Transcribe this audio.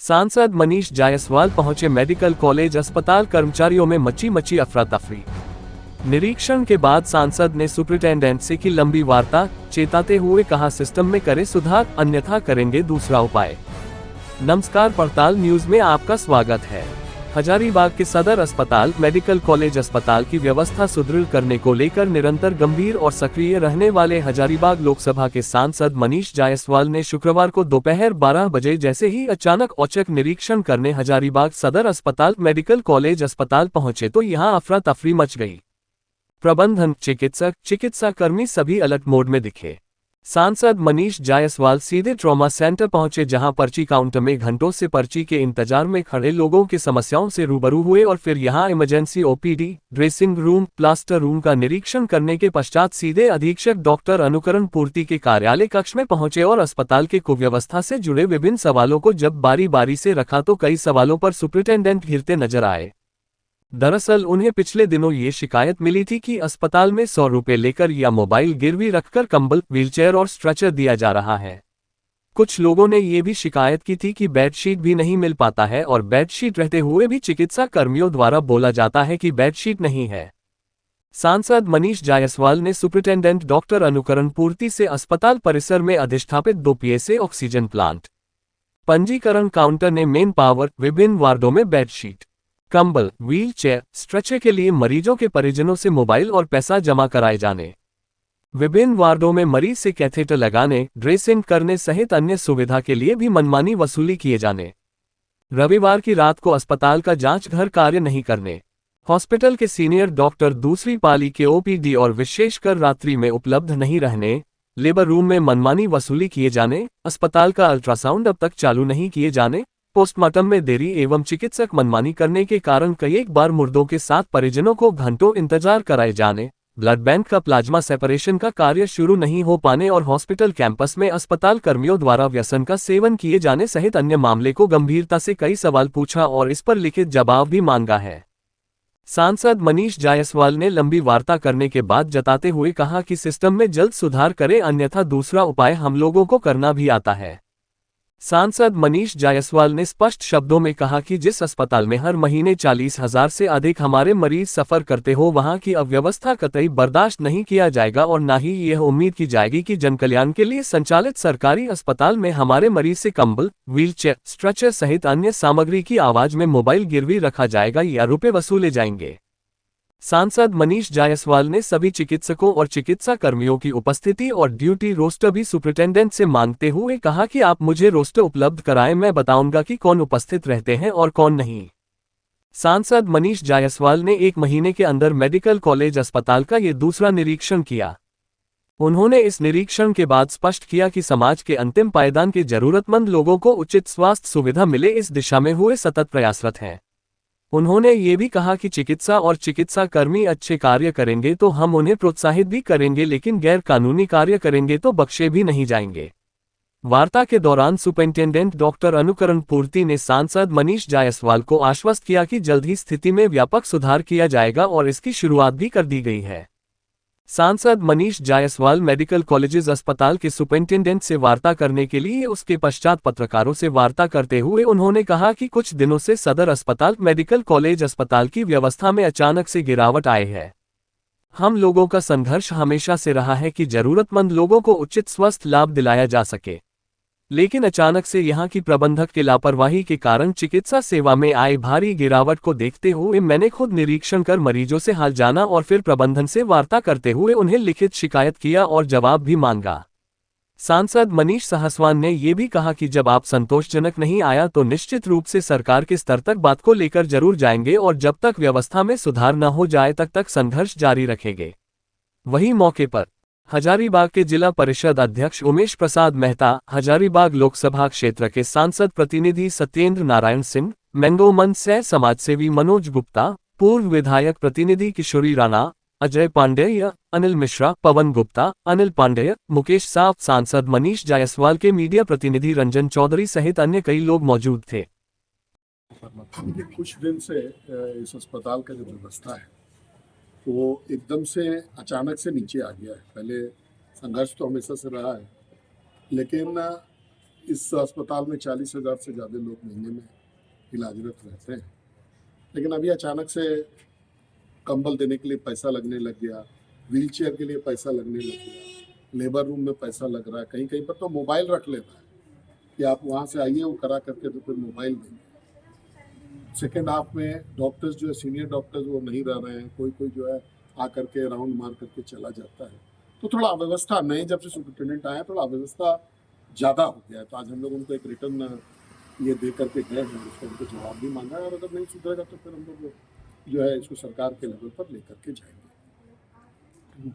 सांसद मनीष जायसवाल पहुंचे medical college अस्पताल, कर्मचारियों में मची अफरा तफरी। निरीक्षण के बाद सांसद ने सुपरिटेंडेंट से की लंबी वार्ता, चेताते हुए कहा सिस्टम में करें सुधार, अन्यथा करेंगे दूसरा उपाय। नमस्कार, पड़ताल न्यूज में आपका स्वागत है। हजारीबाग के सदर अस्पताल मेडिकल कॉलेज अस्पताल की व्यवस्था सुदृढ़ करने को लेकर निरंतर गंभीर और सक्रिय रहने वाले हजारीबाग लोकसभा के सांसद मनीष जायसवाल ने शुक्रवार को दोपहर 12 बजे जैसे ही अचानक औचक निरीक्षण करने हजारीबाग सदर अस्पताल मेडिकल कॉलेज अस्पताल पहुंचे तो यहां अफरा तफरी मच गई। प्रबंधन, चिकित्सक, चिकित्सा कर्मी सभी अलर्ट मोड में दिखे। सांसद मनीष जायसवाल सीधे ट्रॉमा सेंटर पहुंचे, जहां पर्ची काउंटर में घंटों से पर्ची के इंतजार में खड़े लोगों की समस्याओं से रूबरू हुए और फिर यहां emergency OPD, dressing room, plaster room का निरीक्षण करने के पश्चात सीधे अधीक्षक डॉक्टर अनुकरण पूर्ति के कार्यालय कक्ष में पहुंचे और अस्पताल के कुव्यवस्था से जुड़े विभिन्न सवालों को जब बारी बारी से रखा तो कई सवालों पर सुपरिटेंडेंट घिरते नजर आए। दरअसल उन्हें पिछले दिनों ये शिकायत मिली थी कि अस्पताल में 100 रुपये लेकर या मोबाइल गिरवी रखकर कंबल, व्हीलचेयर और स्ट्रेचर दिया जा रहा है। कुछ लोगों ने ये भी शिकायत की थी कि बेडशीट भी नहीं मिल पाता है और बेडशीट रहते हुए भी चिकित्सा कर्मियों द्वारा बोला जाता है कि बेडशीट नहीं है। सांसद मनीष जायसवाल ने सुपरिटेंडेंट डॉक्टर अनुकरण पूर्ति से अस्पताल परिसर में अधिष्ठापित 2 PSA ऑक्सीजन प्लांट, पंजीकरण काउंटर ने मेन पावर, विभिन्न वार्डों में बेडशीट, कंबल, व्हील चेयर, स्ट्रेचर के लिए मरीजों के परिजनों से मोबाइल और पैसा जमा कराए जाने, विभिन्न वार्डों में मरीज से कैथेटर लगाने, ड्रेसिंग करने सहित अन्य सुविधा के लिए भी मनमानी वसूली किए जाने, रविवार की रात को अस्पताल का जांच घर कार्य नहीं करने, हॉस्पिटल के सीनियर डॉक्टर दूसरी पाली के ओपीडी और विशेषकर रात्रि में उपलब्ध नहीं रहने, लेबर रूम में मनमानी वसूली किए जाने, अस्पताल का अल्ट्रासाउंड अब तक चालू नहीं किए जाने, पोस्टमार्टम में देरी एवं चिकित्सक मनमानी करने के कारण कई एक बार मुर्दों के साथ परिजनों को घंटों इंतजार कराए जाने, ब्लड बैंक का प्लाज्मा सेपरेशन का कार्य शुरू नहीं हो पाने और हॉस्पिटल कैंपस में अस्पताल कर्मियों द्वारा व्यसन का सेवन किए जाने सहित अन्य मामले को गंभीरता से कई सवाल पूछा और इस पर लिखित जवाब भी मांगा है। सांसद मनीष जायसवाल ने लंबी वार्ता करने के बाद जताते हुए कहा कि सिस्टम में जल्द सुधार करें, अन्यथा दूसरा उपाय हम लोगों को करना भी आता है। सांसद मनीष जायसवाल ने स्पष्ट शब्दों में कहा कि जिस अस्पताल में हर महीने 40,000 से अधिक हमारे मरीज सफर करते हो, वहां की अव्यवस्था कतई बर्दाश्त नहीं किया जाएगा और न ही यह उम्मीद की जाएगी कि जनकल्याण के लिए संचालित सरकारी अस्पताल में हमारे मरीज से कंबल, व्हीलचेयर, स्ट्रेचर सहित अन्य सामग्री की आवाज में मोबाइल गिरवी रखा जाएगा या रुपये वसूले जाएंगे। सांसद मनीष जायसवाल ने सभी चिकित्सकों और चिकित्सा कर्मियों की उपस्थिति और ड्यूटी रोस्टर भी सुपरिटेंडेंट से मांगते हुए कहा कि आप मुझे रोस्टर उपलब्ध कराएं, मैं बताऊंगा कि कौन उपस्थित रहते हैं और कौन नहीं। सांसद मनीष जायसवाल ने 1 महीने के अंदर मेडिकल कॉलेज अस्पताल का ये दूसरा निरीक्षण किया। उन्होंने इस निरीक्षण के बाद स्पष्ट किया कि समाज के अंतिम पायदान के जरूरतमंद लोगों को उचित स्वास्थ्य सुविधा मिले, इस दिशा में हुए सतत प्रयासरत हैं। उन्होंने ये भी कहा कि चिकित्सा और चिकित्सा कर्मी अच्छे कार्य करेंगे तो हम उन्हें प्रोत्साहित भी करेंगे, लेकिन गैर कानूनी कार्य करेंगे तो बख्शे भी नहीं जाएंगे। वार्ता के दौरान सुपरिंटेंडेंट डॉक्टर अनुकरण पूर्ति ने सांसद मनीष जायसवाल को आश्वस्त किया कि जल्द ही स्थिति में व्यापक सुधार किया जाएगा और इसकी शुरुआत भी कर दी गई है। सांसद मनीष जायसवाल मेडिकल कॉलेजेस अस्पताल के सुपरिंटेंडेंट से वार्ता करने के लिए उसके पश्चात पत्रकारों से वार्ता करते हुए उन्होंने कहा कि कुछ दिनों से सदर अस्पताल मेडिकल कॉलेज अस्पताल की व्यवस्था में अचानक से गिरावट आई है। हम लोगों का संघर्ष हमेशा से रहा है कि जरूरतमंद लोगों को उचित स्वास्थ्य लाभ दिलाया जा सके, लेकिन अचानक से यहां की प्रबंधक के लापरवाही के कारण चिकित्सा सेवा में आई भारी गिरावट को देखते हुए मैंने खुद निरीक्षण कर मरीजों से हाल जाना और फिर प्रबंधन से वार्ता करते हुए उन्हें लिखित शिकायत किया और जवाब भी मांगा। सांसद मनीष जायसवाल ने यह भी कहा कि जब आप संतोषजनक नहीं आया तो निश्चित रूप से सरकार के स्तर तक बात को लेकर जरूर जाएंगे और जब तक व्यवस्था में सुधार न हो जाए तक संघर्ष जारी रखेंगे। वहीं मौके पर हजारीबाग के जिला परिषद अध्यक्ष उमेश प्रसाद मेहता, हजारीबाग लोकसभा क्षेत्र के सांसद प्रतिनिधि सत्येंद्र नारायण सिंह, मैंगो मंच सह समाजसेवी मनोज गुप्ता, पूर्व विधायक प्रतिनिधि किशोरी राणा, अजय पांडेय, अनिल मिश्रा, पवन गुप्ता, अनिल पांडेय, मुकेश साफ, सांसद मनीष जायसवाल के मीडिया प्रतिनिधि रंजन चौधरी सहित अन्य कई लोग मौजूद थे। कुछ दिन से इस अस्पताल का जो व्यवस्था है वो एकदम से अचानक से नीचे आ गया है। पहले संघर्ष तो हमेशा से रहा है, लेकिन इस अस्पताल में 40,000 से ज़्यादा लोग महीने में इलाजरत रहते हैं, लेकिन अभी अचानक से कंबल देने के लिए पैसा लगने लग गया, व्हील चेयर के लिए पैसा लगने लग गया, लेबर रूम में पैसा लग रहा है, कहीं कहीं पर तो मोबाइल रख लेता है कि आप वहाँ से आइए, वो करा करके तो फिर मोबाइल देंगे। सेकेंड हाफ में डॉक्टर्स जो है, सीनियर डॉक्टर्स वो नहीं रह रहे हैं, कोई कोई जो है आकर के राउंड मार करके चला जाता है। तो थोड़ा अव्यवस्था नए जब से सुपरिटेंडेंट आया, थोड़ा अव्यवस्था ज़्यादा हो गया है। तो आज हम लोग उनको एक रिटर्न ये दे करके गए हैं, उसका उनको जवाब भी मांगा है, और अगर नहीं सुधरेगा तो फिर हम लोग जो है इसको सरकार के लेवल पर लेकर के जाएंगे।